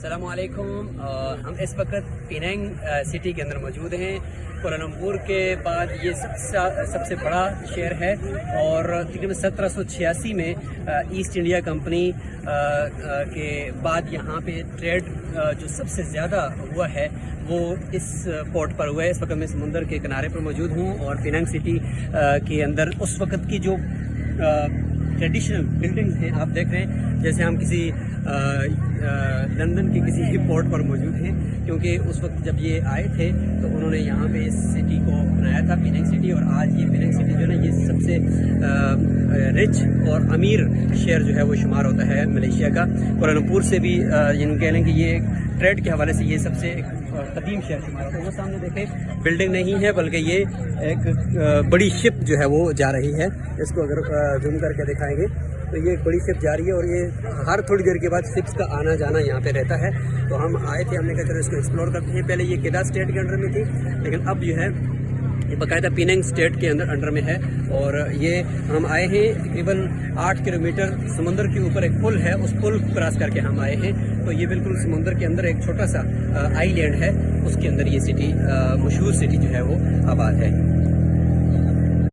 السلام علیکم. ہم اس وقت پینانگ سٹی کے اندر موجود ہیں. کوالالمپور کے بعد یہ سب سے بڑا شہر ہے اور تقریباً 1786 میں ایسٹ انڈیا کمپنی کے بعد یہاں پہ ٹریڈ جو سب سے زیادہ ہوا ہے وہ اس پورٹ پر ہوا ہے. اس وقت میں سمندر کے کنارے پر موجود ہوں اور پینانگ سٹی کے اندر اس وقت کی جو ٹریڈیشنل بلڈنگز ہیں آپ دیکھ رہے ہیں جیسے ہم کسی لندن کے کسی پورٹ پر موجود ہیں، کیونکہ اس وقت جب یہ آئے تھے تو انہوں نے یہاں پہ اس سٹی کو بنایا تھا پینانگ سٹی. اور آج یہ پینانگ سٹی جو ہے نا یہ سب سے رچ اور امیر شہر جو ہے وہ شمار ہوتا ہے ملیشیا کا. کوالالمپور سے بھی یعنی کہہ لیں کہ یہ ٹریڈ کے حوالے سے یہ سب سے ایک قدیم شہر شمار ہوتا ہے. وہ سامنے دیکھیں بلڈنگ نہیں ہے بلکہ یہ ایک بڑی شپ جو ہے وہ جا رہی ہے. اس کو اگر زوم کر کے دکھائیں گے تو یہ ایک بڑی شپ جا رہی ہے اور یہ ہر تھوڑی دیر کے بعد شپس کا آنا جانا یہاں پہ رہتا ہے. تو ہم آئے تھے، ہم نے کہا چلو اس کو ایکسپلور کرتے ہیں. پہلے یہ کیدا اسٹیٹ کے انڈر میں تھی لیکن اب جو ہے یہ باقاعدہ پینانگ اسٹیٹ کے انڈر میں ہے. اور یہ ہم آئے ہیں تقریباً 8 کلومیٹر سمندر کے اوپر ایک پل ہے، اس پل کراس کر کے ہم آئے ہیں. تو یہ بالکل سمندر کے اندر ایک چھوٹا سا آئی لینڈ ہے، اس کے اندر یہ سٹی مشہور سٹی جو ہے وہ آباد ہے.